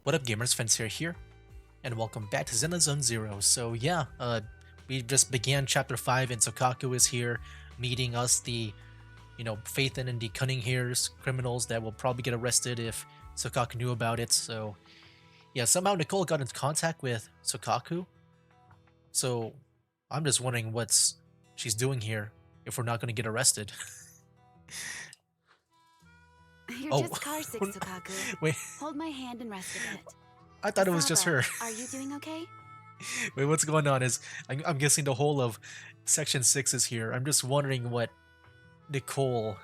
What up, gamers? Fencer here, and welcome back to Zenless Zone Zero. So yeah, we just began Chapter 5, and Sokaku is here, meeting us, the Phaethon and the Cunning Hares, criminals that will probably get arrested if Sokaku knew about it. So yeah, somehow Nicole got into contact with Sokaku. So I'm just wondering what's she's doing here if we're not going to get arrested. You're Oh, just car sick, Sokaku. wait, Hold my hand and rest a bit. I thought it was just her. Are you doing okay? Wait, what's going on? I'm guessing the whole of Section 6 is here. I'm just wondering what Nicole.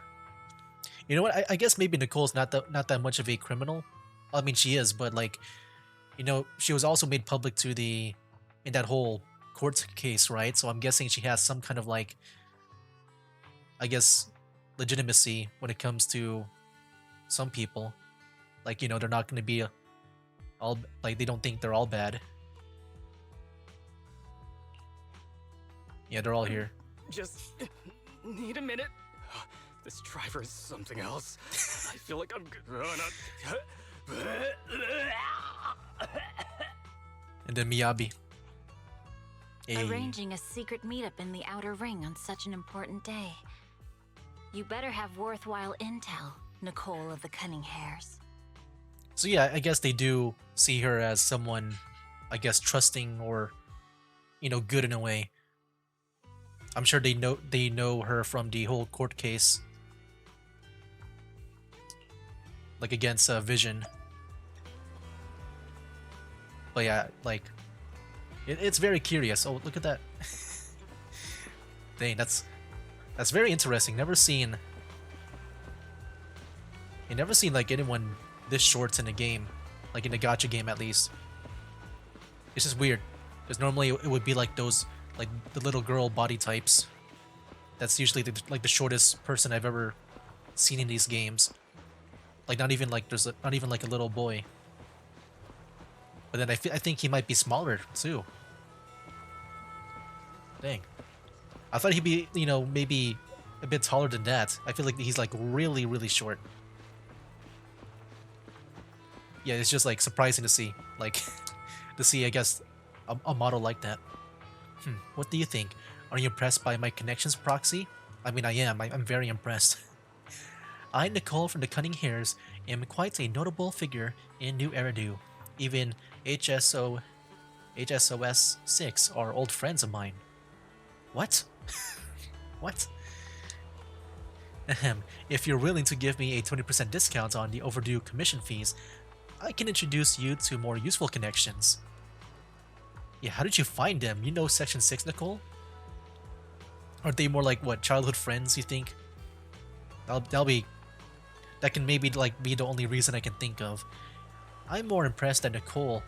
You know what? I guess maybe Nicole's not that much of a criminal. I mean, she is, but like, she was also made public to in that whole court case, right? So I'm guessing she has some kind of like, I guess, legitimacy when it comes to some people. Like, they're not going to be all like they don't think they're all bad. Yeah, they're all here. Just need a minute. This driver is something else. I feel like I'm gonna... And then Miyabi. Hey. Arranging a secret meetup in the Outer Ring on such an important day. You better have worthwhile intel, Nicole of the Cunning Hares. So yeah, I guess they do see her as someone, I guess, trusting or, good in a way. I'm sure they know her from the whole court case, like against Vision. But yeah, like, it's very curious. Oh, look at that! Dang, that's very interesting. Never seen like anyone this short in a game, like in a gacha game at least. It's just weird, because normally it would be like those, like the little girl body types. That's usually the shortest person I've ever seen in these games. Like not even like a little boy. But then I think he might be smaller too. Dang. I thought he'd be, maybe a bit taller than that. I feel like he's like really, really short. Yeah, it's just like surprising to see, like, I guess, a model like that. What do you think? Are you impressed by my connections, Proxy? I mean, I am. I'm very impressed. I, Nicole from the Cunning Hares, am quite a notable figure in New Eridu. Even HSOS 6 are old friends of mine. What? What? Ahem. If you're willing to give me a 20% discount on the overdue commission fees, I can introduce you to more useful connections. Yeah, how did you find them? You know Section 6, Nicole? Aren't they more like, what, childhood friends, you think? That can maybe like be the only reason I can think of. I'm more impressed that Nicole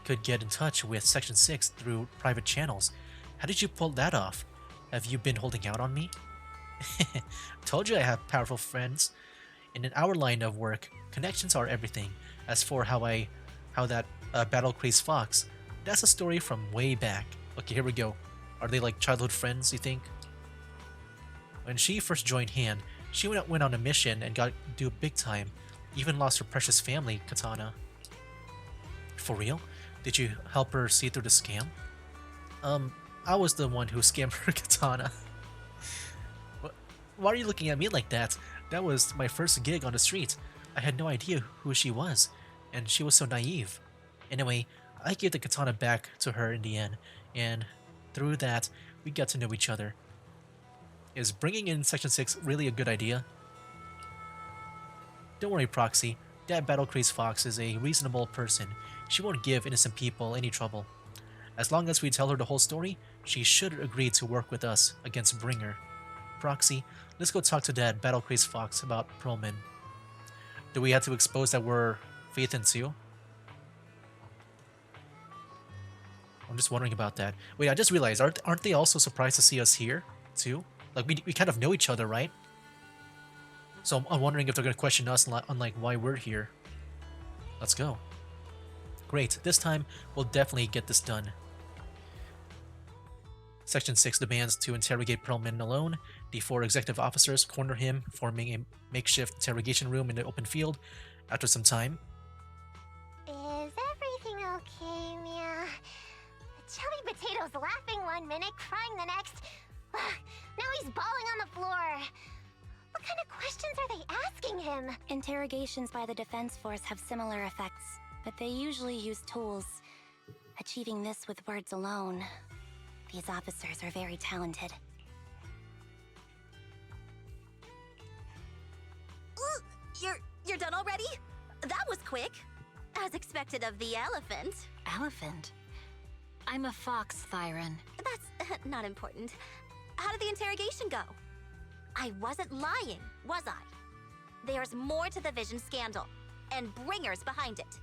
could get in touch with Section 6 through private channels. How did you pull that off? Have you been holding out on me? Told you I have powerful friends. In our line of work, connections are everything. As for how that battle crazed fox, that's a story from way back. Okay, here we go. Are they like childhood friends, you think? When she first joined Han, she went on a mission and got do big time. Even lost her precious family, Katana. For real? Did you help her see through the scam? I was the one who scammed her Katana. Why are you looking at me like that? That was my first gig on the street. I had no idea who she was, and she was so naive. Anyway, I gave the katana back to her in the end, and through that, we got to know each other. Is bringing in Section 6 really a good idea? Don't worry, Proxy. That battle-crazed fox is a reasonable person. She won't give innocent people any trouble. As long as we tell her the whole story, she should agree to work with us against Bringer. Proxy, let's go talk to that battle-crazed fox about Perlman. Do we have to expose that we're Phaethon too? I'm just wondering about that. Wait, I just realized, aren't they also surprised to see us here too? Like we kind of know each other, right? So I'm wondering if they're gonna question us on like why we're here. Let's go. Great, this time we'll definitely get this done. Section 6 demands to interrogate Perlman alone. The 4 executive officers corner him, forming a makeshift interrogation room in the open field. After some time, Is it was laughing one minute, crying the next. Now he's bawling on the floor. What kind of questions are they asking him? Interrogations by the Defense Force have similar effects, but they usually use tools. Achieving this with words alone. These officers are very talented. You're done already? That was quick. As expected of the elephant. Elephant? I'm a fox, Thyron. That's not important. How did the interrogation go? I wasn't lying, was I? There's more to the Vision scandal, and Bringer's behind it.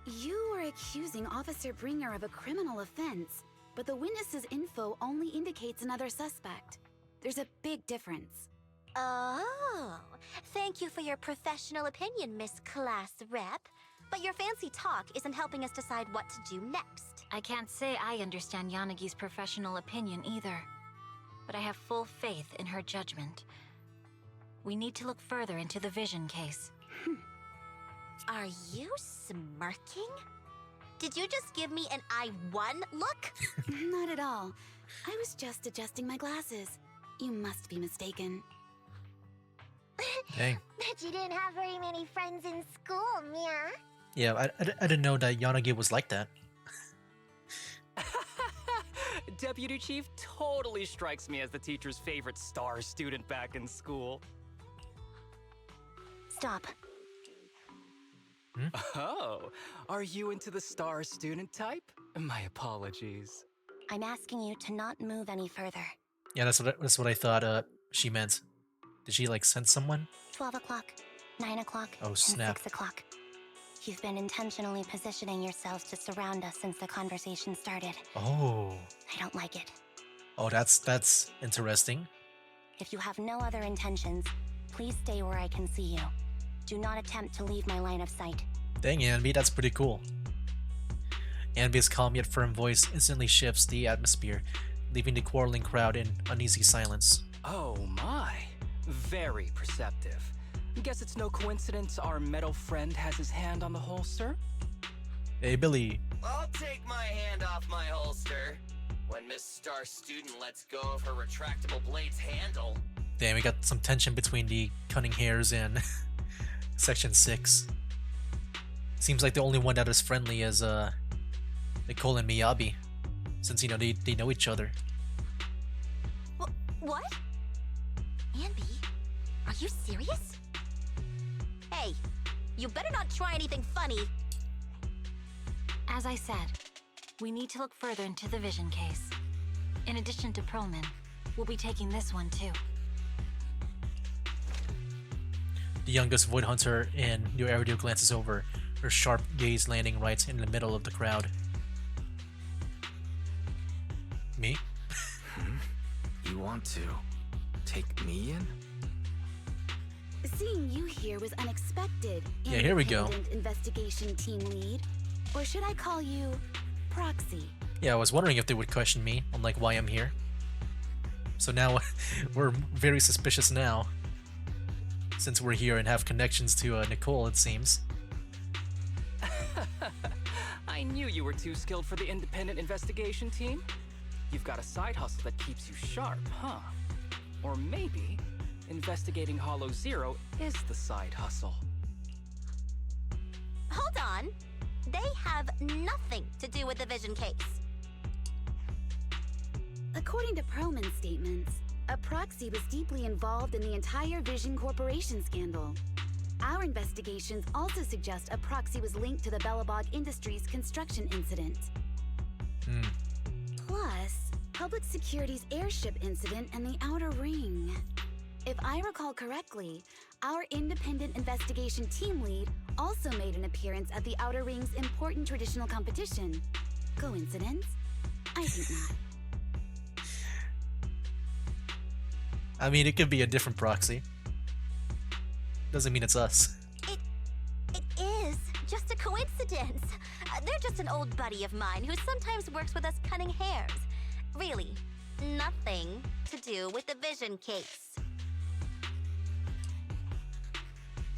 You are accusing Officer Bringer of a criminal offense, but the witness's info only indicates another suspect. There's a big difference. Oh, thank you for your professional opinion, Miss Class Rep. But your fancy talk isn't helping us decide what to do next. I can't say I understand Yanagi's professional opinion either, but I have full faith in her judgment. We need to look further into the Vision case. Are you smirking? Did you just give me an I won look? Not at all. I was just adjusting my glasses. You must be mistaken. Dang. Bet you didn't have very many friends in school, Mia. Yeah, I didn't know that Yanagi was like that. Deputy Chief totally strikes me as the teacher's favorite star student back in school. Stop. Oh, are you into the star student type? My apologies. I'm asking you to not move any further. Yeah, that's what I thought she meant. Did she like send someone? 12 o'clock, 9 o'clock, Oh, and snap. 6 o'clock. You've been intentionally positioning yourselves to surround us since the conversation started. Oh. I don't like it. Oh, that's interesting. If you have no other intentions, please stay where I can see you. Do not attempt to leave my line of sight. Dang, Anby, that's pretty cool. Anby's calm yet firm voice instantly shifts the atmosphere, leaving the quarreling crowd in uneasy silence. Oh my, very perceptive. Guess it's no coincidence our metal friend has his hand on the holster? Hey, Billy. I'll take my hand off my holster when Miss Star Student lets go of her retractable blade's handle. Damn, we got some tension between the Cunning Hares and Section 6. Seems like the only one that is friendly is Nicole and Miyabi, since you know they know each other. What? Anby, are you serious? Hey, you better not try anything funny. As I said, we need to look further into the Vision case. In addition to Perlman, we'll be taking this one too. The youngest Void Hunter in New Arido glances over, her sharp gaze landing right in the middle of the crowd. Me? You want to take me in? Seeing you here was unexpected. Yeah, here we go. Independent investigation team lead. Or should I call you Proxy? Yeah, I was wondering if they would question me on like why I'm here. So now we're very suspicious now, since we're here and have connections to Nicole, it seems. I knew you were too skilled for the independent investigation team. You've got a side hustle that keeps you sharp, huh? Or maybe investigating Hollow Zero is the side hustle. Hold on. They have nothing to do with the Vision case. According to Perlman's statements, a Proxy was deeply involved in the entire Vision Corporation scandal. Our investigations also suggest a Proxy was linked to the Bellabog Industries construction incident. Plus, Public Security's airship incident and the Outer Ring. If I recall correctly, our independent investigation team lead also made an appearance at the Outer Ring's important traditional competition. Coincidence? I think not. I mean, it could be a different proxy. Doesn't mean it's us. It is just a coincidence. They're just an old buddy of mine who sometimes works with us Cunning Hares. Really, nothing to do with the Vision case.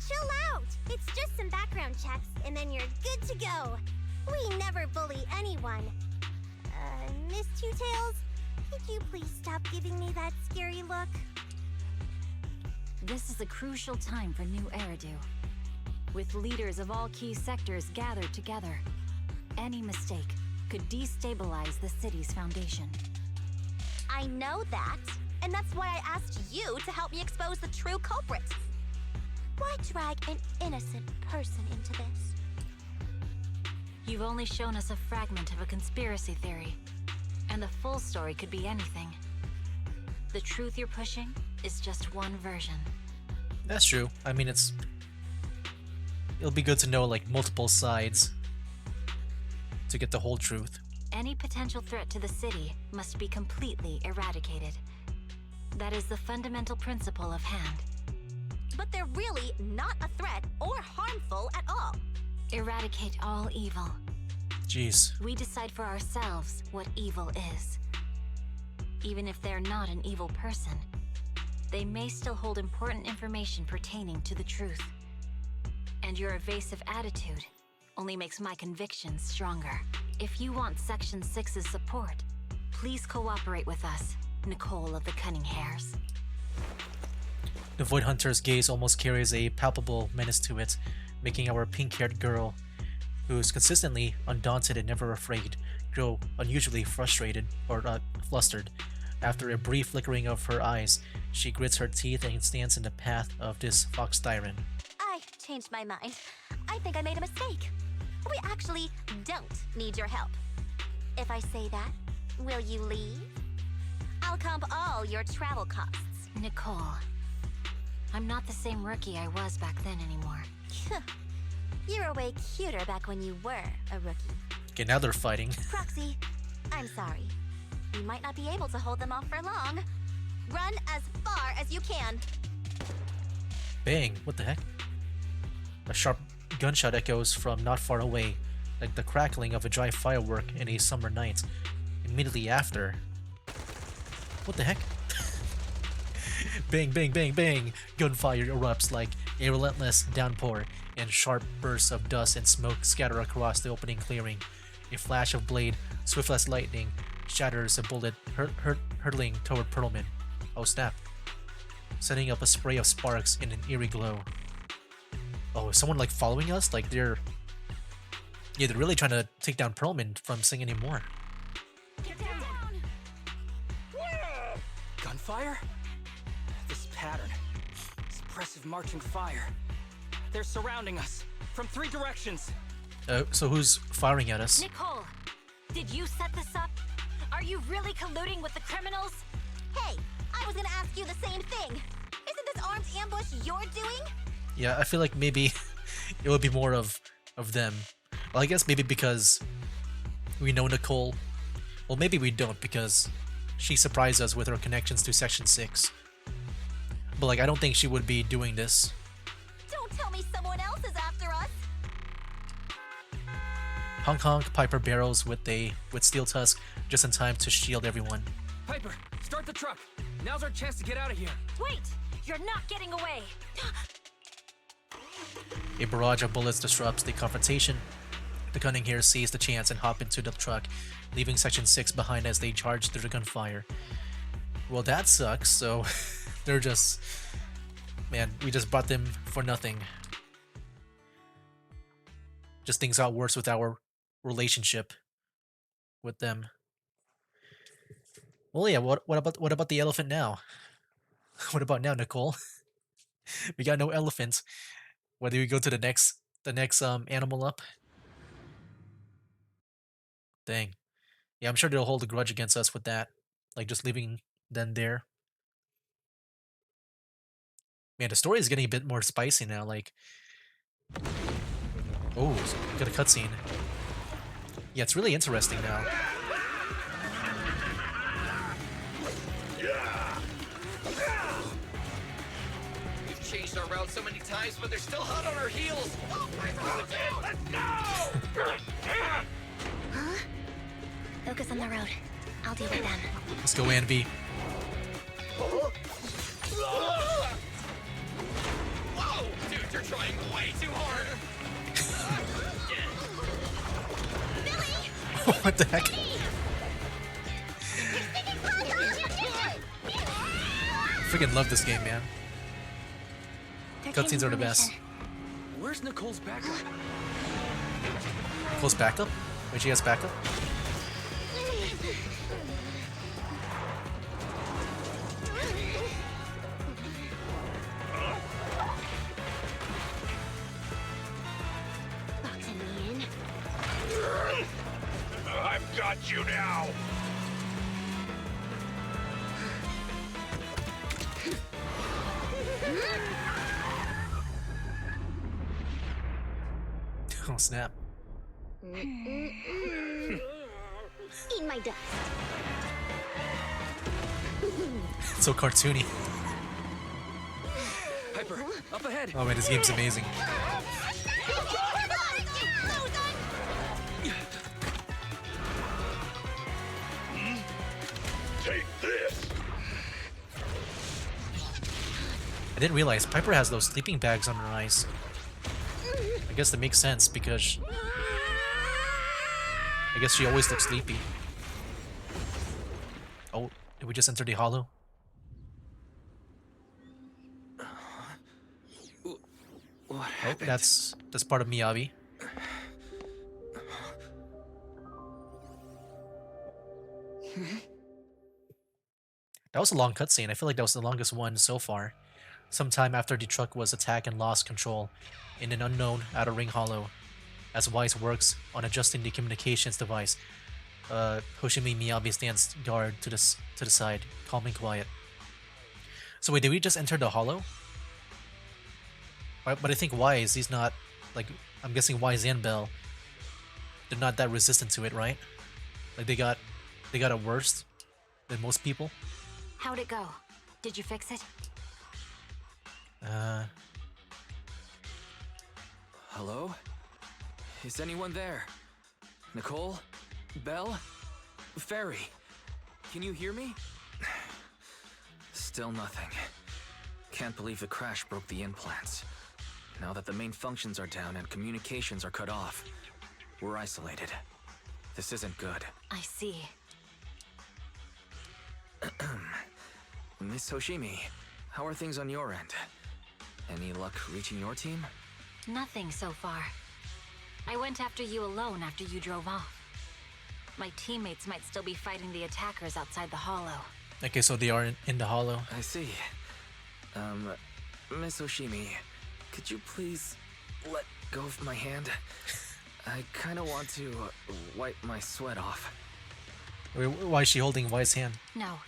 Chill out! It's just some background checks, and then you're good to go. We never bully anyone. Miss Two Tails, could you please stop giving me that scary look? This is a crucial time for New Eridu. With leaders of all key sectors gathered together, any mistake could destabilize the city's foundation. I know that, and that's why I asked you to help me expose the true culprit. Why drag an innocent person into this? You've only shown us a fragment of a conspiracy theory, and the full story could be anything. The truth you're pushing is just one version. That's true. I mean, it'll be good to know like multiple sides to get the whole truth. Any potential threat to the city must be completely eradicated. That is the fundamental principle of Hand. But they're really not a threat or harmful at all. Eradicate all evil. Jeez. We decide for ourselves what evil is. Even if they're not an evil person, they may still hold important information pertaining to the truth. And your evasive attitude only makes my convictions stronger. If you want Section 6's support, please cooperate with us, Nicole of the Cunning Hares. The Void Hunter's gaze almost carries a palpable menace to it, making our pink-haired girl, who is consistently undaunted and never afraid, grow unusually frustrated or flustered. After a brief flickering of her eyes, she grits her teeth and stands in the path of this fox tyrant. I changed my mind. I think I made a mistake. We actually don't need your help. If I say that, will you leave? I'll comp all your travel costs. Nicole, I'm not the same rookie I was back then anymore. You were way cuter back when you were a rookie. Okay, now they're fighting. Proxy, I'm sorry. You might not be able to hold them off for long. Run as far as you can. Bang! What the heck? A sharp gunshot echoes from not far away, like the crackling of a dry firework in a summer night. Immediately after... What the heck? Bang, bang, bang, bang! Gunfire erupts like a relentless downpour, and sharp bursts of dust and smoke scatter across the opening clearing. A flash of blade, swift as lightning, shatters a bullet hurtling toward Perlman. Oh snap. Setting up a spray of sparks in an eerie glow. Oh, is someone like following us? Like they're really trying to take down Perlman from saying anymore. Get down! Gunfire? This pattern. Suppressive marching fire. They're surrounding us from 3 directions. So who's firing at us? Nicole, did you set this up? Are you really colluding with the criminals? Hey, I was gonna ask you the same thing. Isn't this armed ambush you're doing? Yeah, I feel like maybe it would be more of them. Well, I guess maybe because we know Nicole. Well, maybe we don't because she surprised us with her connections to Section 6. But like, I don't think she would be doing this. Don't tell me someone else is after us. Honk honk, Piper barrels with Steel Tusk just in time to shield everyone. Piper, start the truck. Now's our chance to get out of here. Wait! You're not getting away! A barrage of bullets disrupts the confrontation. The Cunning Hares seize the chance and hop into the truck, leaving Section 6 behind as they charge through the gunfire. Well, that sucks, so they're just... Man, we just brought them for nothing. Just things got worse with our relationship with them. Well, yeah, what about the elephant now? What about now, Nicole? We got no elephant. Whether we go to the next animal up. Dang. Yeah, I'm sure they'll hold a grudge against us with that. Like just leaving them there. Man, the story is getting a bit more spicy now, like... Oh, got a cutscene. Yeah, it's really interesting now. We've changed our route so many times, but they're still hot on our heels. Focus on the road. I'll deal with them. Let's go, Anvi. Whoa! Dude, you're trying way too hard. What the heck? Freaking love this game, man. They're Cutscenes giving are the best. permission. Where's Nicole's backup? Close backup? Wait, she has backup? Boxing me in. I've got you now! Oh, snap. Eat my dust. It's so cartoony. Piper, up ahead. Oh man, this game's amazing. Take this! I didn't realize Piper has those sleeping bags on her eyes. I guess that makes sense because I guess she always looks sleepy. Oh, did we just enter the hollow? What Oh, happened? that's part of Miyabi. That was a long cutscene. I feel like that was the longest one so far. Sometime after the truck was attacked and lost control in an unknown outer ring hollow. As Wise works on adjusting the communications device, Hoshimi Miyabi stands guard to the side, calm and quiet. So wait, did we just enter the hollow? But I think Wise, he's not like, I'm guessing Wise and Bell, they're not that resistant to it, right? Like they got it worse than most people. How'd it go? Did you fix it? Hello? Is anyone there? Nicole? Belle? Fairy? Can you hear me? Still nothing. Can't believe the crash broke the implants. Now that the main functions are down and communications are cut off, we're isolated. This isn't good. I see. Miss Hoshimi, how are things on your end? Any luck reaching your team? Nothing so far. I went after you alone after you drove off. My teammates might still be fighting the attackers outside the hollow. Okay, so they are in the hollow. I see. Miss Hoshimi, could you please let go of my hand? I kinda want to wipe my sweat off. Wait, why is she holding Wise's hand? No.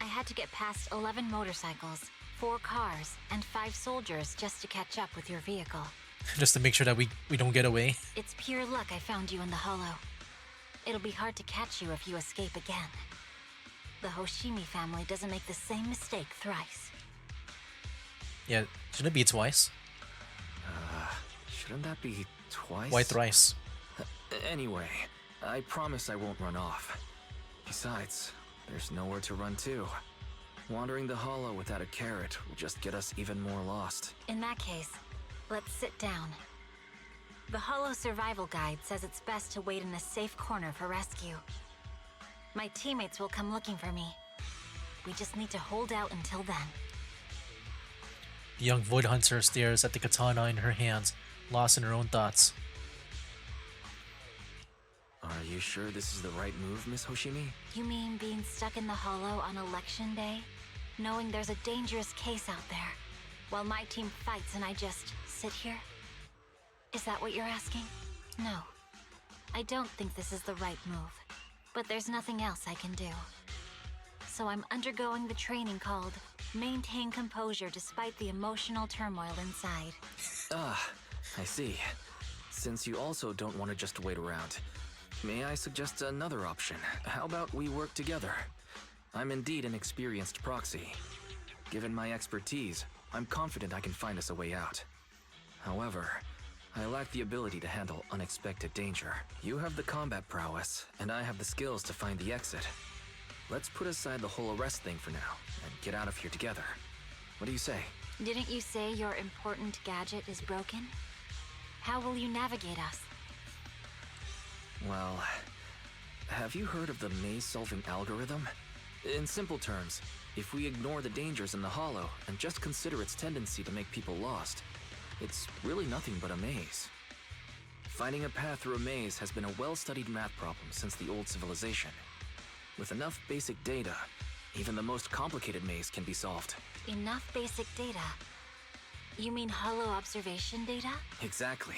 I had to get past 11 motorcycles, 4 cars, and 5 soldiers just to catch up with your vehicle. Just to make sure that we don't get away. It's pure luck I found you in the hollow. It'll be hard to catch you if you escape again. The Hoshimi family doesn't make the same mistake thrice. Yeah, shouldn't it be twice? Shouldn't that be twice? Why thrice? Anyway, I promise I won't run off. Besides, there's nowhere to run to. Wandering the hollow without a carrot will just get us even more lost. In that case, let's sit down. The Hollow Survival Guide says it's best to wait in a safe corner for rescue. My teammates will come looking for me. We just need to hold out until then. The young Void Hunter stares at the katana in her hands, lost in her own thoughts. Are you sure this is the right move, Miss Hoshimi? You mean being stuck in the Hollow on election day? Knowing there's a dangerous case out there, while my team fights and I just sit here? Is that what you're asking? No. I don't think this is the right move. But there's nothing else I can do. So I'm undergoing the training called Maintain Composure Despite the Emotional Turmoil Inside. Ah, I see. Since you also don't want to just wait around, may I suggest another option? How about we work together? I'm indeed an experienced proxy. Given my expertise, I'm confident I can find us a way out. However, I lack the ability to handle unexpected danger. You have the combat prowess, and I have the skills to find the exit. Let's put aside the whole arrest thing for now, and get out of here together. What do you say? Didn't you say your important gadget is broken? How will you navigate us? Well, have you heard of the maze-solving algorithm? In simple terms, if we ignore the dangers in the Hollow and just consider its tendency to make people lost, it's really nothing but a maze. Finding a path through a maze has been a well-studied math problem since the old civilization. With enough basic data, even the most complicated maze can be solved. Enough basic data? You mean hollow observation data? Exactly.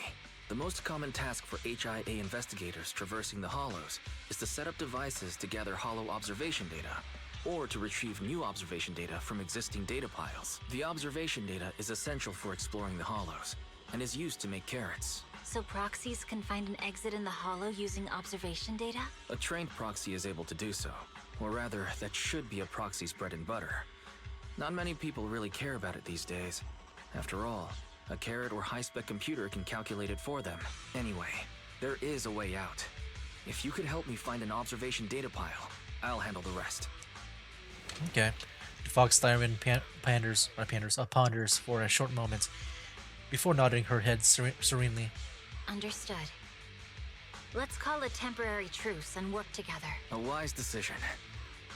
The most common task for HIA investigators traversing the Hollows is to set up devices to gather hollow observation data, or to retrieve new observation data from existing data piles. The observation data is essential for exploring the Hollows, and is used to make carrots. So proxies can find an exit in the hollow using observation data? A trained proxy is able to do so. Or rather, that should be a proxy's bread and butter. Not many people really care about it these days. After all, a carrot or high-spec computer can calculate it for them. Anyway, there is a way out. If you could help me find an observation data pile, I'll handle the rest. Okay. The fox siren ponders for a short moment before nodding her head serenely. Understood. Let's call a temporary truce and work together. A wise decision.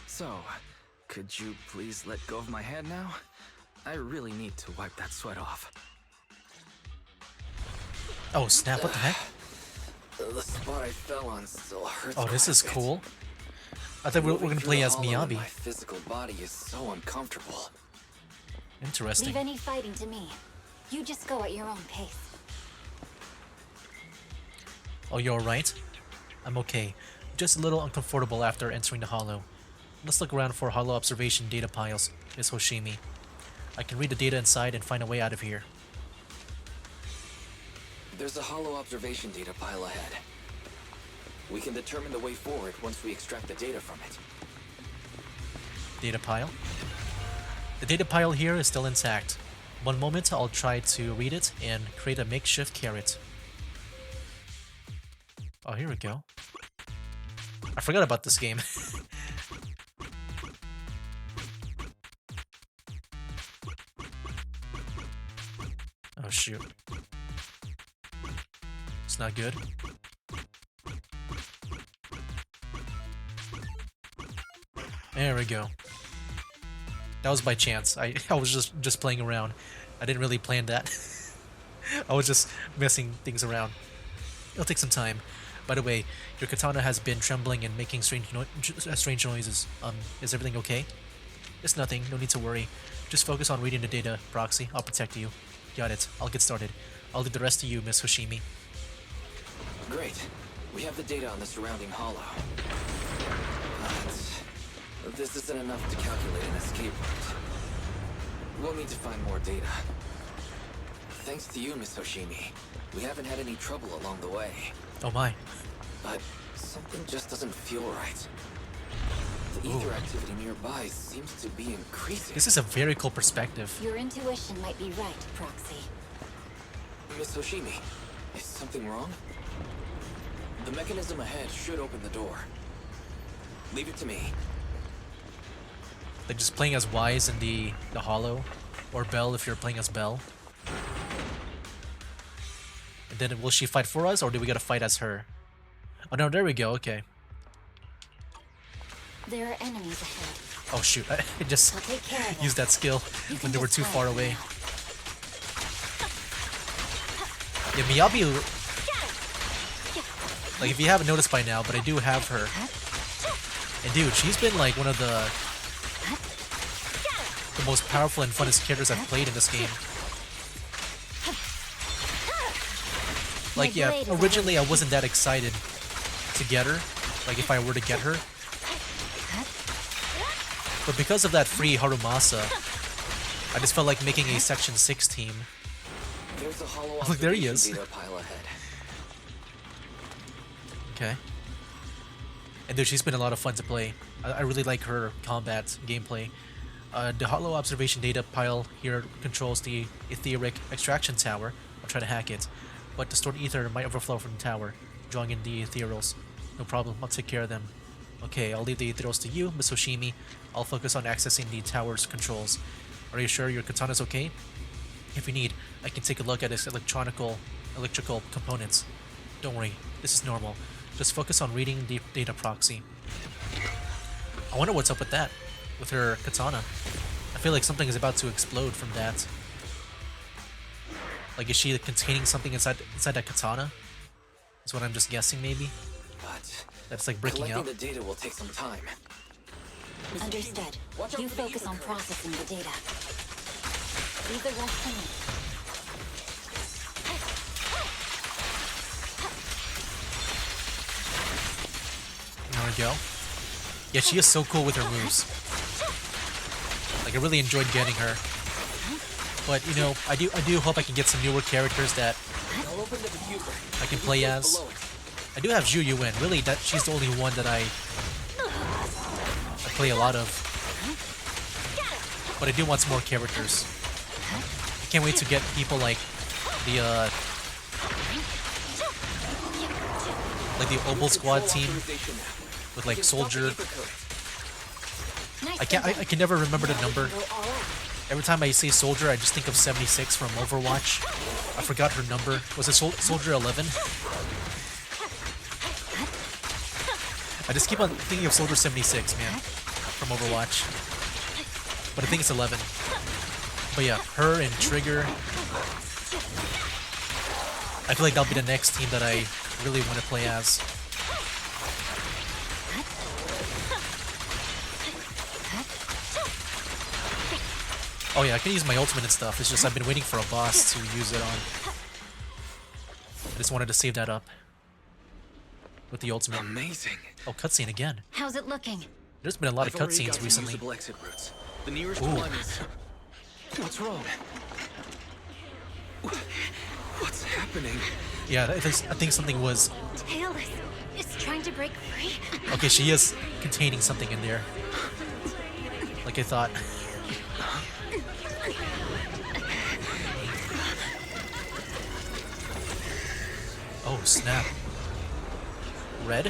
So, could you please let go of my hand now? I really need to wipe that sweat off. Oh snap, what the heck? The spot I fell on still hurts. Oh, this quite is a bit. cool. I thought we were Moving gonna through play the as hollow in Miyabi. My physical body is so uncomfortable. Interesting. Leave any fighting to me. You just go at your own pace. Oh, you're alright? I'm okay. Just a little uncomfortable after entering the hollow. Let's look around for hollow observation data piles, Miss Hoshimi. I can read the data inside and find a way out of here. There's a hollow observation data pile ahead. We can determine the way forward once we extract the data from it. Data pile? The data pile here is still intact. One moment, I'll try to read it and create a makeshift carrot. Oh, here we go. I forgot about this game. Oh shoot. It's not good. There we go. That was by chance. I was just playing around. I didn't really plan that. I was just messing things around. It'll take some time. By the way, your katana has been trembling and making strange noises. Is everything okay? It's nothing. No need to worry. Just focus on reading the data, Proxy. I'll protect you. Got it. I'll get started. I'll leave the rest to you, Miss Hoshimi. Great. We have the data on the surrounding hollow. But this isn't enough to calculate an escape route. We'll need to find more data. Thanks to you, Miss Hoshimi, we haven't had any trouble along the way. Oh my. But something just doesn't feel right. The ether activity nearby seems to be increasing. This is a very cool perspective. Your intuition might be right, Proxy. Miss Hoshimi, is something wrong? The mechanism ahead should open the door. Leave it to me. Like just playing as Wise in the Hollow, or Belle if you're playing as Belle. And then will she fight for us, or do we gotta fight as her? Oh no, there we go. Okay. There are enemies ahead. Oh shoot! I just I'll take care of them. used that skill You when can they were just too fight far away. now. Yeah, Miyabi. Like, if you haven't noticed by now, but I do have her. And dude, she's been like one of the most powerful and funnest characters I've played in this game. Like, yeah, originally I wasn't that excited to get her, like if I were to get her. But because of that free Harumasa, I just felt like making a Section 6 team. There's a hollow Look, there he observation is. data pile ahead. Okay. And dude, she's been a lot of fun to play. I really like her combat gameplay. The hollow observation data pile here controls the etheric extraction tower. I'll try to hack it. But the stored ether might overflow from the tower, drawing in the ethereals. No problem, I'll take care of them. Okay, I'll leave the ethereals to you, Miss Hoshimi. I'll focus on accessing the tower's controls. Are you sure your katana's okay? If you need, I can take a look at its electrical components. Don't worry, this is normal. Just focus on reading the data, Proxy. I wonder what's up with that, with her katana. I feel like something is about to explode from that. Like, is she containing something inside that katana? That's what I'm just guessing, maybe. But That's like breaking collecting out. the data will take some time. Understood. You focus on processing the data. Leave the rest to me. There we go. Yeah, she is so cool with her moves. Like, I really enjoyed getting her. But you know, I do hope I can get some newer characters that I'll open the diffuser. I can play as. Below it. I do have Zhu Yuan. Really, that she's the only one that I play a lot of. But I do want some more characters. I can't wait to get people like the Obel Squad team Authorization now. with like Soldier. Nice I can never remember the number. Every time I say Soldier, I just think of 76 from Overwatch. I forgot her number. Was it Soldier 11? I just keep on thinking of Soldier 76, man, from Overwatch. But I think it's 11. But yeah, her and Trigger. I feel like that'll be the next team that I really want to play as. Oh yeah, I can use my ultimate and stuff. It's just I've been waiting for a boss to use it on. I just wanted to save that up with the ultimate. Amazing. Oh, cutscene again. How's it looking? There's been a lot of I've already got cutscenes some recently. usable exit routes. The nearest Ooh. one is. What's wrong? What's happening? Yeah, I think something was. Tailless is trying to break free. Okay, she is containing something in there. Like I thought. Oh, snap. Red?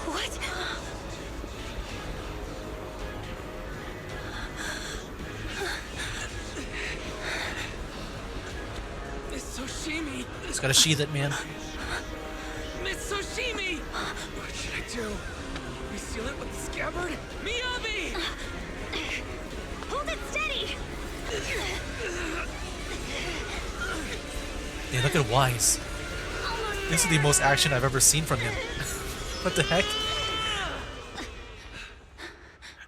What? Miss Soshimi! It's gotta sheath it, man. Miss Soshimi! What should I do? Reseal it with the scabbard? Miyabi! Hold it steady! Yeah, look at Wise. This is the most action I've ever seen from him. What the heck?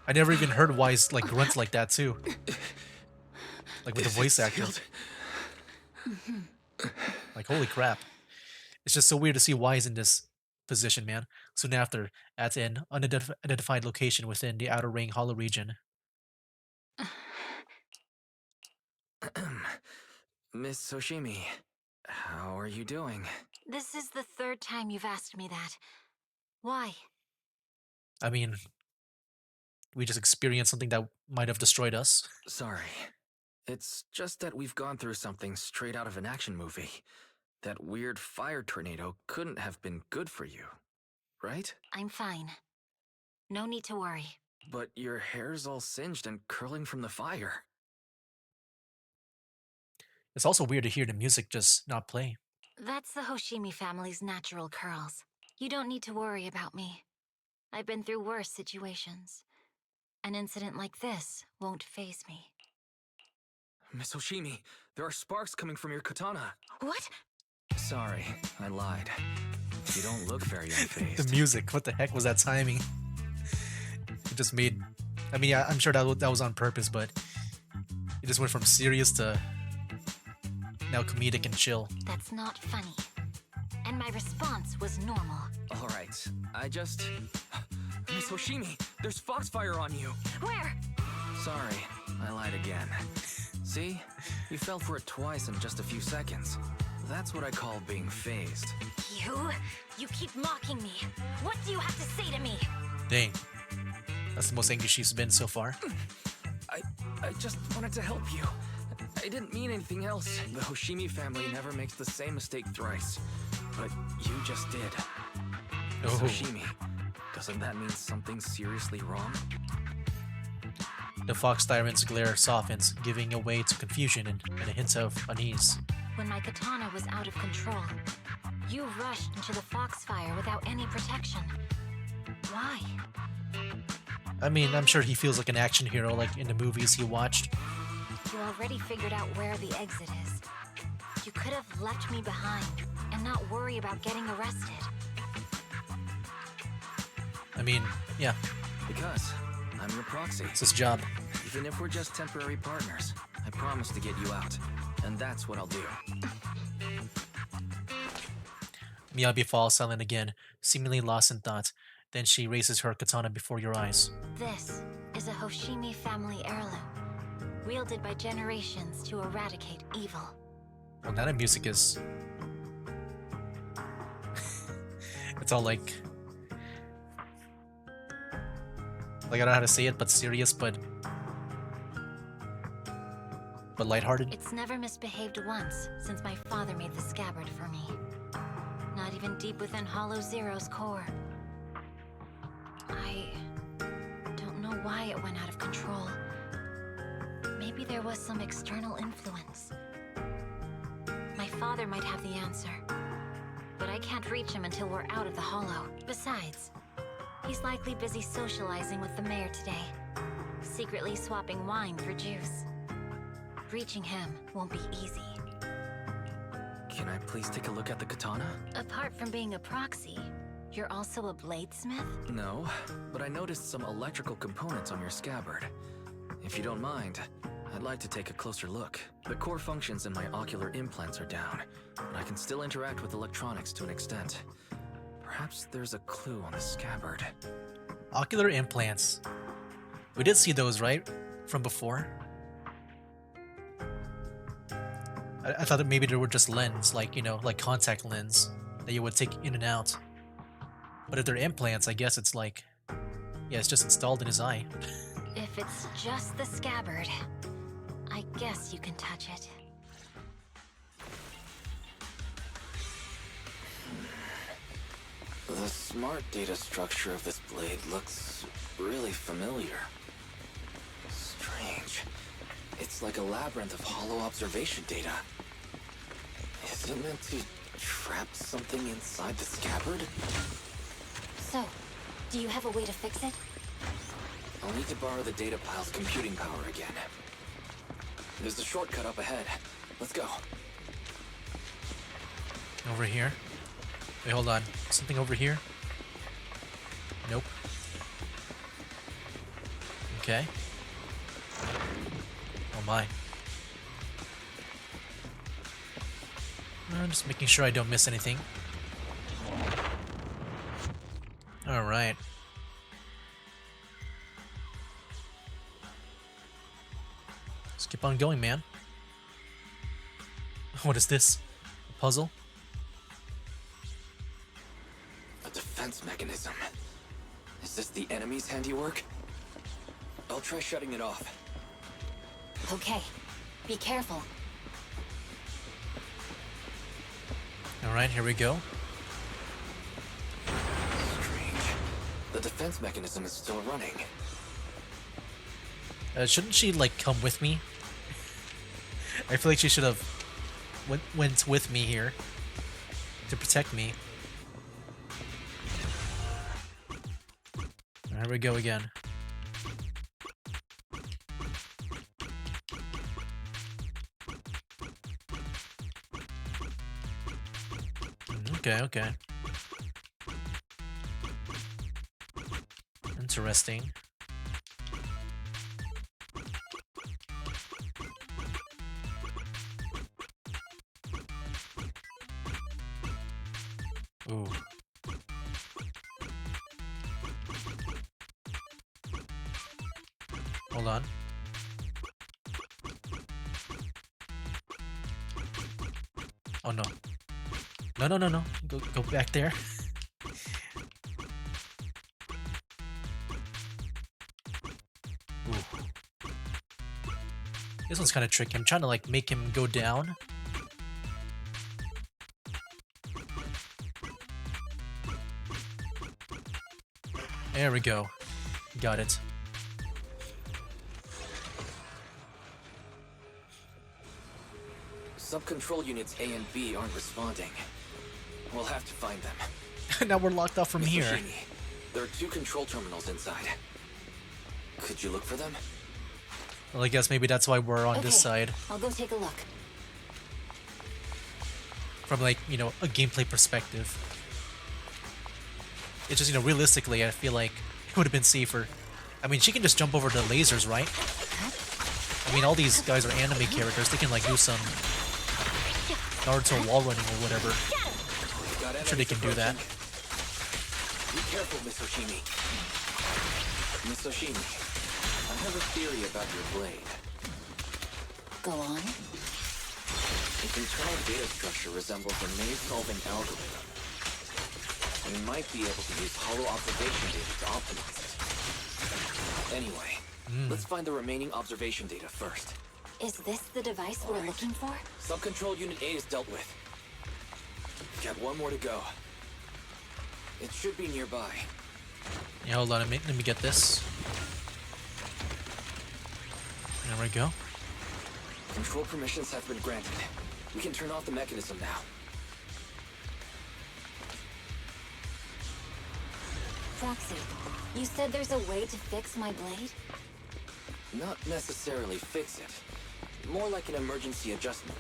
I never even heard Wise like grunts like that too. Like with the voice actor. Like holy crap. It's just so weird to see Wise in this position, man. Soon after, at an unidentified location within the Outer Ring Hollow region. Miss Soshimi, how are you doing? This is the third time you've asked me that. Why? I mean, we just experienced something that might have destroyed us. Sorry. It's just that we've gone through something straight out of an action movie. That weird fire tornado couldn't have been good for you, right? I'm fine. No need to worry. But your hair's all singed and curling from the fire. It's also weird to hear the music just not play. That's the Hoshimi family's natural curls. You don't need to worry about me. I've been through worse situations. An incident like this won't faze me. Miss Hoshimi, there are sparks coming from your katana. What? Sorry, I lied. You don't look very The unfazed. music, what the heck was that timing? It just made. I mean, yeah, I'm sure that was on purpose, but it just went from serious to now comedic and chill. That's not funny. And my response was normal. Alright, I just... Miss Hoshimi, there's foxfire on you. Where? Sorry, I lied again. See? You fell for it twice in just a few seconds. That's what I call being phased. You keep mocking me. What do you have to say to me? Dang. That's the most angry she's been so far. I just wanted to help you. I didn't mean anything else. The Hoshimi family never makes the same mistake thrice. But you just did. Miss Oh. Hoshimi, doesn't that mean something seriously wrong? The Fox Tyrant's glare softens, giving way to confusion and a hint of unease. When my katana was out of control, you rushed into the foxfire without any protection. Why? I mean, I'm sure he feels like an action hero like in the movies he watched. You already figured out where the exit is. You could have left me behind and not worry about getting arrested. I mean, yeah, Because I'm your proxy. it's his job. Even if we're just temporary partners, I promise to get you out. And that's what I'll do. Miyabi falls silent again, seemingly lost in thought. Then she raises her katana before your eyes. This is a Hoshimi family heirloom, wielded by generations to eradicate evil. Well, that music is... it's all like... I don't know how to say it, but serious, but lighthearted. It's never misbehaved once since my father made the scabbard for me. Not even deep within Hollow Zero's core. I don't know why it went out of control. Maybe there was some external influence. My father might have the answer, but I can't reach him until we're out of the Hollow. Besides, he's likely busy socializing with the mayor today, secretly swapping wine for juice. Reaching him won't be easy. Can I please take a look at the katana? Apart from being a proxy, you're also a bladesmith? No, but I noticed some electrical components on your scabbard. If you don't mind, I'd like to take a closer look. The core functions in my ocular implants are down, but I can still interact with electronics to an extent. Perhaps there's a clue on the scabbard. Ocular implants. We did see those, right? From before? I thought that maybe they were just lens, like, you know, like contact lens that you would take in and out. But if they're implants, I guess it's like... yeah, it's just installed in his eye. If it's just the scabbard, I guess you can touch it. The smart data structure of this blade looks really familiar. Strange. It's like a labyrinth of hollow observation data. Is it meant to trap something inside the scabbard? So, do you have a way to fix it? I'll need to borrow the data pile's computing power again. There's a shortcut up ahead. Let's go. Over here. Wait, hold on. Something over here? Nope. Okay. Oh my. I'm just making sure I don't miss anything. Alright. Let's keep on going, man. What is this? A puzzle? A defense mechanism. Is this the enemy's handiwork? I'll try shutting it off. Okay, be careful. Alright, here we go. Strange. The defense mechanism is still running. Shouldn't she, like, come with me? I feel like she should have went with me here to protect me. There we go again. Okay, okay. Interesting. Ooh. Hold on. Oh no. No, no, no, no. Go back there. Ooh. This one's kind of tricky. I'm trying to like make him go down. There we go. Got it. Sub-control units A and B aren't responding. We'll have to find them. Now we're locked off from Miss here. Yoshimi, There are 2 control terminals inside. Could you look for them? Well, I guess maybe that's why we're on this side. I'll go take a look. From, like, you know, a gameplay perspective. It's just, you know, realistically, I feel like it would have been safer. I mean, she can just jump over the lasers, right? I mean, all these guys are anime characters. They can, like, do some Naruto wall running or whatever. I'm sure they can do that. Be careful, Miss Oshimi. Miss Oshimi, I have a theory about your blade. Go on. Its internal data structure resembles a maze-solving algorithm. We might be able to use hollow observation data to optimize it. Anyway, let's find the remaining observation data first. Is this the device we're looking for? Sub-control unit A is dealt with. Got 1 more to go. It should be nearby. Yeah, hold on, let me get this. There we go. Control permissions have been granted. We can turn off the mechanism now. Proxy, you said there's a way to fix my blade? Not necessarily fix it. More like an emergency adjustment.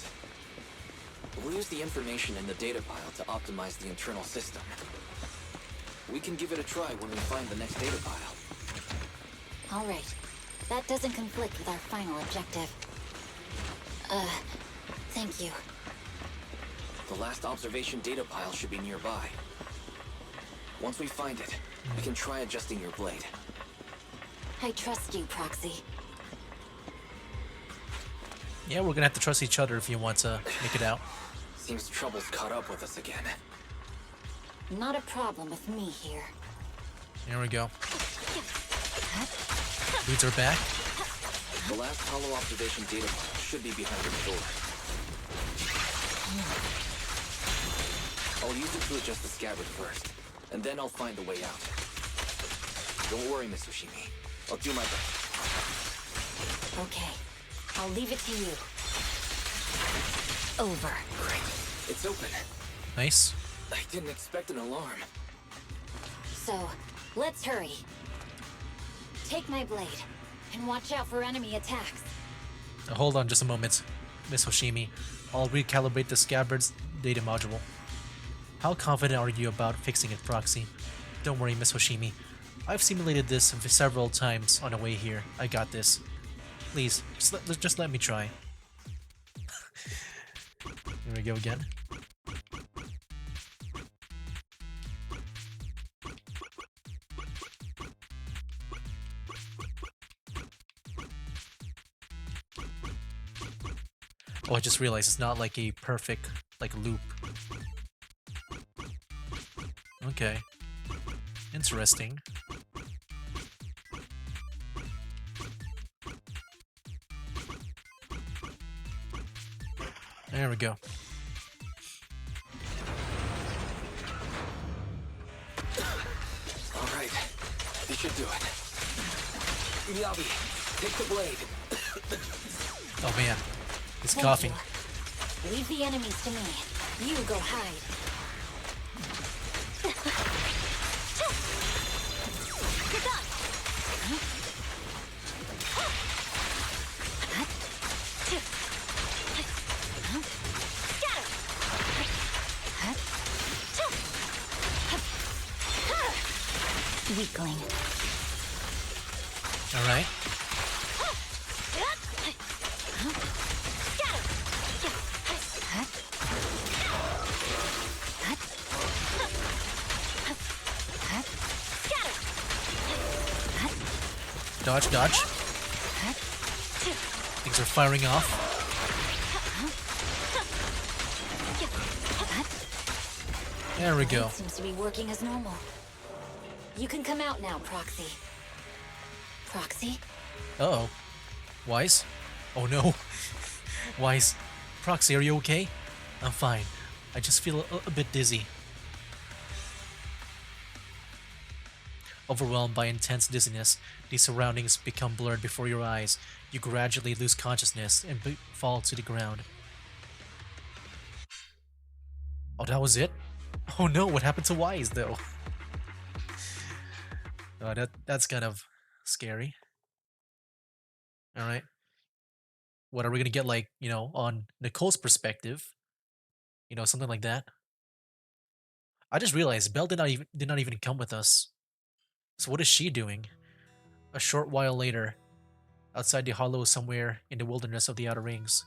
We'll use the information in the data pile to optimize the internal system. We can give it a try when we find the next data pile. All right. That doesn't conflict with our final objective. Thank you. The last observation data pile should be nearby. Once we find it, we can try adjusting your blade. I trust you, Proxy. Yeah, we're gonna have to trust each other if you want to make it out. Seems trouble's caught up with us again. Not a problem with me here. There we go. Boots are back. The last hollow observation data pile should be behind the door. I'll use it to adjust the scabbard first, and then I'll find the way out. Don't worry, Miss Oshimi. I'll do my best. Okay. I'll leave it to you. Over. Great. It's open. Nice. I didn't expect an alarm. So, let's hurry. Take my blade, and watch out for enemy attacks. Now, hold on just a moment, Miss Hoshimi. I'll recalibrate the scabbard's data module. How confident are you about fixing it, Proxy? Don't worry, Miss Hoshimi. I've simulated this several times on the way here. I got this. Please, just let me try. Here we go again. Oh, I just realized it's not like a perfect, like, loop. Okay. Interesting. There we go. All right. This should do it. Miyabi, take the blade. Oh man, he's Thank coughing. you. Leave the enemies to me. You go hide. You're done! Weakling. All right. Dodge, dodge. Things are firing off. There we go. Seems to be working as normal. You can come out now, Proxy. Proxy? Uh-oh. Wise? Oh no. Wise. Proxy, are you okay? I'm fine. I just feel a bit dizzy. Overwhelmed by intense dizziness, the surroundings become blurred before your eyes. You gradually lose consciousness and fall to the ground. Oh, that was it? Oh no, what happened to Wise, though? That's kind of scary. All right. What are we gonna get like, on Nicole's perspective? Something like that. I just realized Belle did not even come with us. So what is she doing? A short while later, outside the hollow somewhere in the wilderness of the Outer Rings,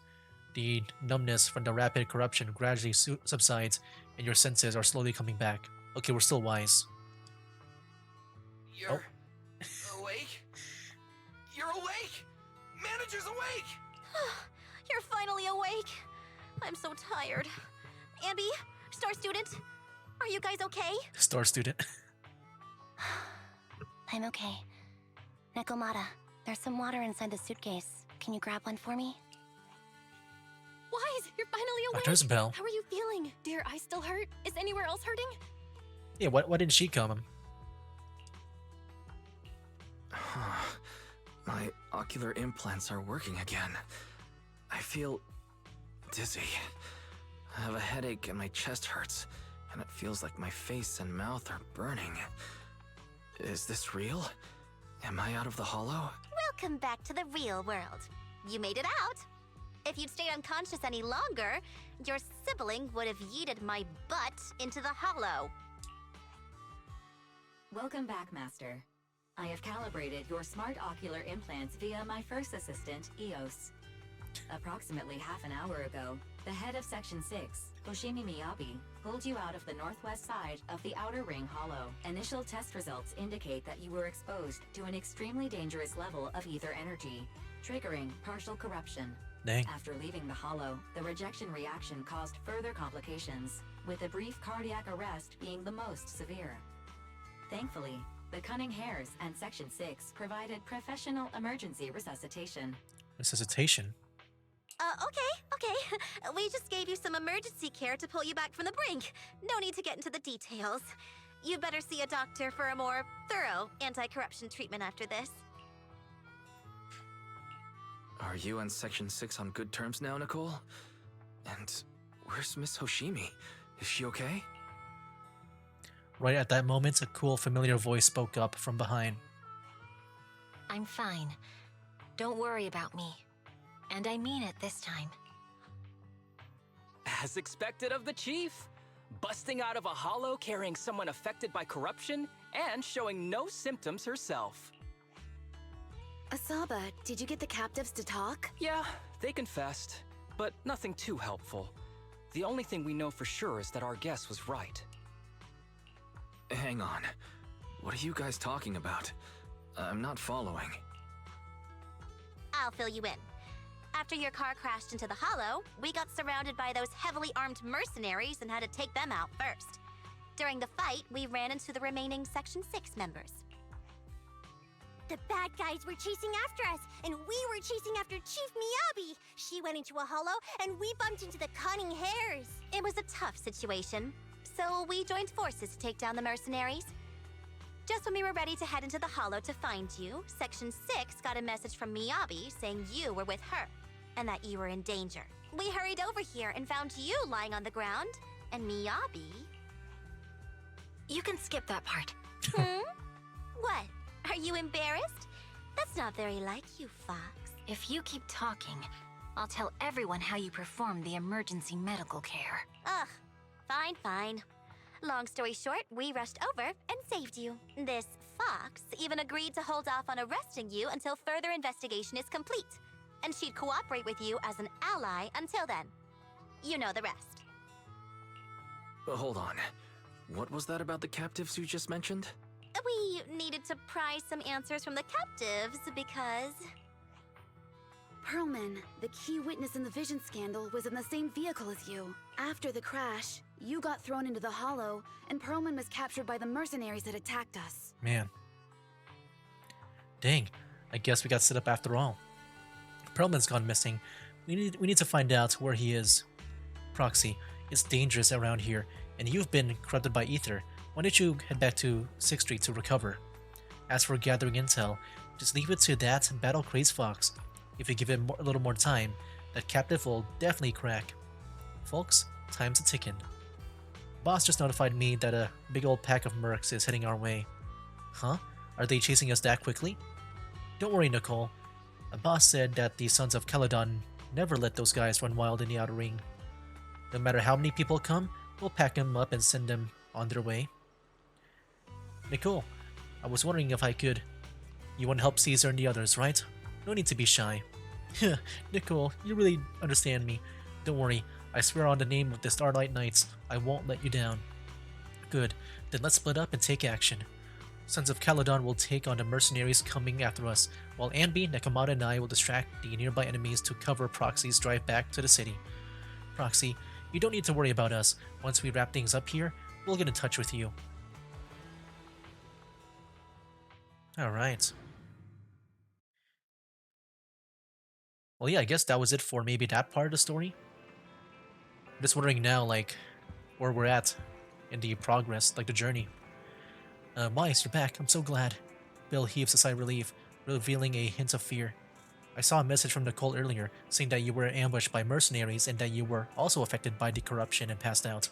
the numbness from the rapid corruption gradually subsides, and your senses are slowly coming back. Okay, we're still wise. Oh, You're awake? You're awake! Manager's awake! You're finally awake. I'm so tired. Ambi, Star Student, are you guys okay? star student. I'm okay. Nekomata, there's some water inside the suitcase. Can you grab one for me? Wise, you're finally awake. There's Belle. How are you feeling? Do your eyes still hurt? Is anywhere else hurting? Yeah, why didn't she come? My ocular implants are working again. I feel dizzy. I have a headache and my chest hurts, and it feels like my face and mouth are burning. Is this real? Am I out of the hollow? Welcome back to the real world. You made it out. If you'd stayed unconscious any longer, your sibling would have yeeted my butt into the hollow. Welcome back, Master. I have calibrated your smart ocular implants via my first assistant, EOS. Approximately half an hour ago, the head of Section 6, Hoshimi Miyabi, pulled you out of the northwest side of the Outer Ring Hollow. Initial test results indicate that you were exposed to an extremely dangerous level of ether energy, triggering partial corruption. Dang. After leaving the hollow, the rejection reaction caused further complications, with a brief cardiac arrest being the most severe. Thankfully, the Cunning Hares and Section 6 provided professional emergency resuscitation. Resuscitation. Okay. We just gave you some emergency care to pull you back from the brink. No need to get into the details. You better see a doctor for a more thorough anti-corruption treatment after this. Are you and Section 6 on good terms now, Nicole? And where's Miss Hoshimi? Is she okay? Right at that moment, a cool, familiar voice spoke up from behind. I'm fine. Don't worry about me. And I mean it this time. As expected of the chief, busting out of a hollow carrying someone affected by corruption and showing no symptoms herself. Asaba, did you get the captives to talk? Yeah, they confessed, but nothing too helpful. The only thing we know for sure is that our guess was right. Hang on. What are you guys talking about? I'm not following. I'll fill you in. After your car crashed into the hollow, we got surrounded by those heavily armed mercenaries and had to take them out first. During the fight, we ran into the remaining Section 6 members. The bad guys were chasing after us, and we were chasing after Chief Miyabi. She went into a hollow, and we bumped into the Cunning Hares. It was a tough situation, so we joined forces to take down the mercenaries. Just when we were ready to head into the hollow to find you, Section 6 got a message from Miyabi saying you were with her, and that you were in danger. We hurried over here and found you lying on the ground, and Miyabi... You can skip that part. What? Are you embarrassed? That's not very like you, Fox. If you keep talking, I'll tell everyone how you performed the emergency medical care. Ugh, fine. Long story short, we rushed over and saved you. This Fox even agreed to hold off on arresting you until further investigation is complete. And she'd cooperate with you as an ally until then. You know the rest. Hold on. What was that about the captives you just mentioned? We needed to pry some answers from the captives because... Pearlman, the key witness in the Vision scandal, was in the same vehicle as you. After the crash, you got thrown into the hollow, and Pearlman was captured by the mercenaries that attacked us. Man. Dang. I guess we got set up after all. Pearlman's gone missing. We need to find out where he is. Proxy, it's dangerous around here, and you've been corrupted by ether. Why don't you head back to 6th Street to recover? As for gathering intel, just leave it to that battle-crazed Fox. If you give it a little more time, that captive will definitely crack. Folks, time's a-ticking. Boss just notified me that a big old pack of mercs is heading our way. Huh? Are they chasing us that quickly? Don't worry, Nicole. A boss said that the Sons of Caledon never let those guys run wild in the Outer Ring. No matter how many people come, we'll pack them up and send them on their way. Nicole, I was wondering if I could. You want to help Caesar and the others, right? No need to be shy. Nicole, you really understand me. Don't worry, I swear on the name of the Starlight Knights, I won't let you down. Good, then let's split up and take action. Sons of Caledon will take on the mercenaries coming after us, while Anby, Nekomata, and I will distract the nearby enemies to cover Proxy's drive back to the city. Proxy, you don't need to worry about us. Once we wrap things up here, we'll get in touch with you. Alright. Well, yeah, I guess that was it for maybe that part of the story. I'm just wondering now, like, where we're at in the progress, like the journey. Mice, you're back. I'm so glad. Bill heaves a sigh of relief, revealing a hint of fear. I saw a message from Nicole earlier, saying that you were ambushed by mercenaries and that you were also affected by the corruption and passed out.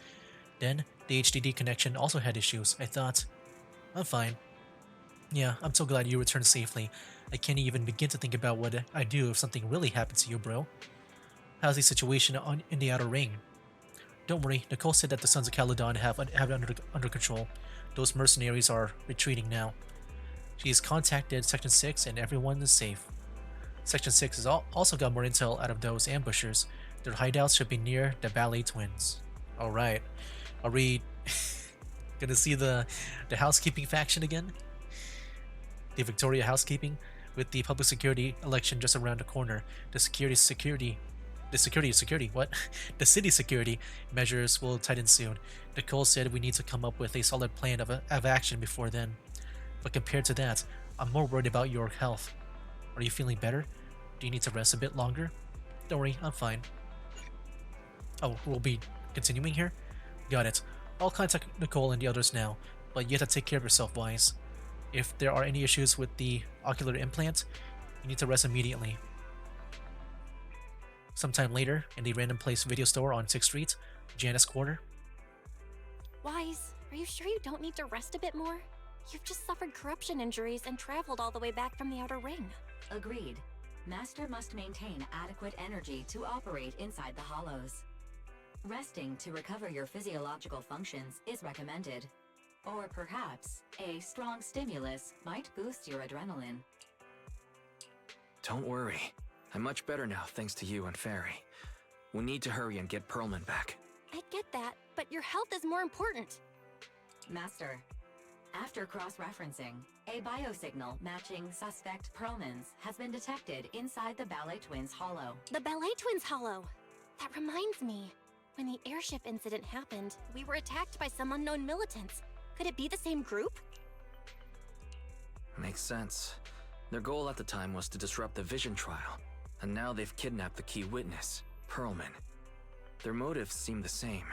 Then, the HDD connection also had issues. I thought, I'm fine. Yeah, I'm so glad you returned safely. I can't even begin to think about what I'd do if something really happened to you, bro. How's the situation in the Outer Ring? Don't worry, Nicole said that the Sons of Caledon have it under control. Those mercenaries are retreating now. She's contacted Section 6 and everyone is safe. Section 6 has also got more intel out of those ambushers. Their hideouts should be near the Ballet Twins. Alright. Are we gonna see the housekeeping faction again? The Victoria housekeeping? With the public security election just around the corner, the city security measures will tighten soon. Nicole said we need to come up with a solid plan of action before then. But compared to that, I'm more worried about your health. Are you feeling better? Do you need to rest a bit longer? Don't worry, I'm fine. Oh, we'll be continuing here? Got it. I'll contact Nicole and the others now, but you have to take care of yourself, Wise. If there are any issues with the ocular implant, you need to rest immediately. Sometime later, in the Random Place video store on 6th Street, Janice Quarter. Wise, are you sure you don't need to rest a bit more? You've just suffered corruption injuries and traveled all the way back from the Outer Ring. Agreed. Master must maintain adequate energy to operate inside the hollows. Resting to recover your physiological functions is recommended. Or perhaps, a strong stimulus might boost your adrenaline. Don't worry. I'm much better now thanks to you and Fairy. We need to hurry and get Perlman back. I get that, but your health is more important. Master, after cross-referencing, a biosignal matching suspect Perlman's has been detected inside the Ballet Twins hollow. The Ballet Twins hollow. That reminds me. When the airship incident happened, we were attacked by some unknown militants. Could it be the same group? Makes sense. Their goal at the time was to disrupt the Vision trial, and now they've kidnapped the key witness, Perlman. Their motives seem the same.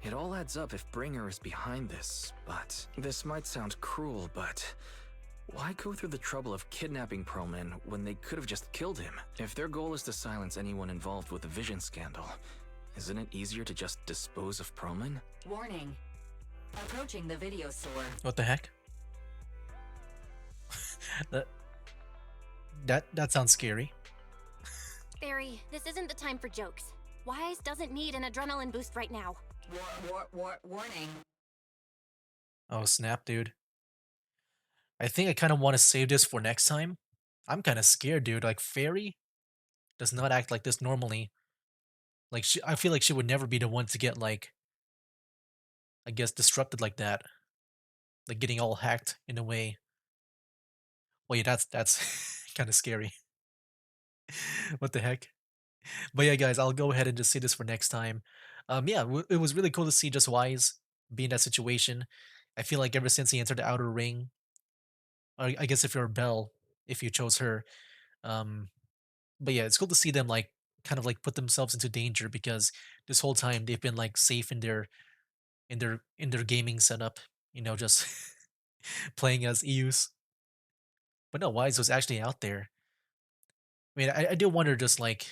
It all adds up if Bringer is behind this, but this might sound cruel, but why go through the trouble of kidnapping Perlman when they could have just killed him? If their goal is to silence anyone involved with the Vision scandal, isn't it easier to just dispose of Perlman? Warning. Approaching the video store. What the heck? that sounds scary. Barry, this isn't the time for jokes. Wise doesn't need an adrenaline boost right now. Warning. Oh snap, dude. I think I kind of want to save this for next time. I'm kind of scared, dude. Like, Fairy does not act like this normally. Like, I feel like she would never be the one to get, like, I guess, disrupted like that. Like, getting all hacked in a way. Well, yeah, that's kind of scary. What the heck? But yeah, guys, I'll go ahead and just say this for next time. Yeah, it was really cool to see just Wise be in that situation. I feel like ever since he entered the Outer Ring, or I guess if you're Belle, if you chose her, um, but yeah, it's cool to see them like kind of like put themselves into danger because this whole time they've been like safe in their gaming setup, just playing as Eus. But no, Wise was actually out there. I mean, I do wonder just like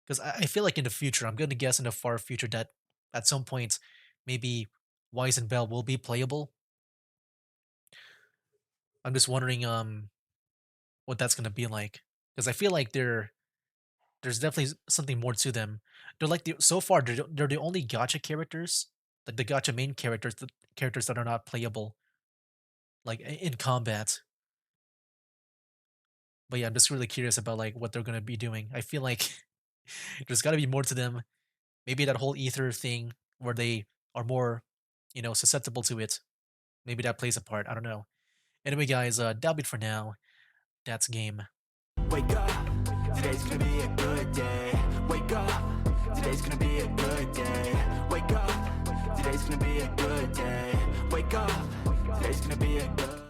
because I feel like in the future, I'm gonna guess in the far future that at some point maybe Wise and Bell will be playable. I'm just wondering what that's gonna be like because I feel like there's definitely something more to them. They're like so far they're the only gacha characters, like the gacha main characters, the characters that are not playable like in combat. But yeah, I'm just really curious about like what they're gonna be doing. I feel like there's got to be more to them. Maybe that whole ether thing where they are more, susceptible to it. Maybe that plays a part. I don't know. Anyway, guys, that'll be it for now. That's game. Wake up, today's gonna be a good day. Wake up, today's gonna be a good day. Wake up, today's gonna be a good day. Wake up, today's gonna be a good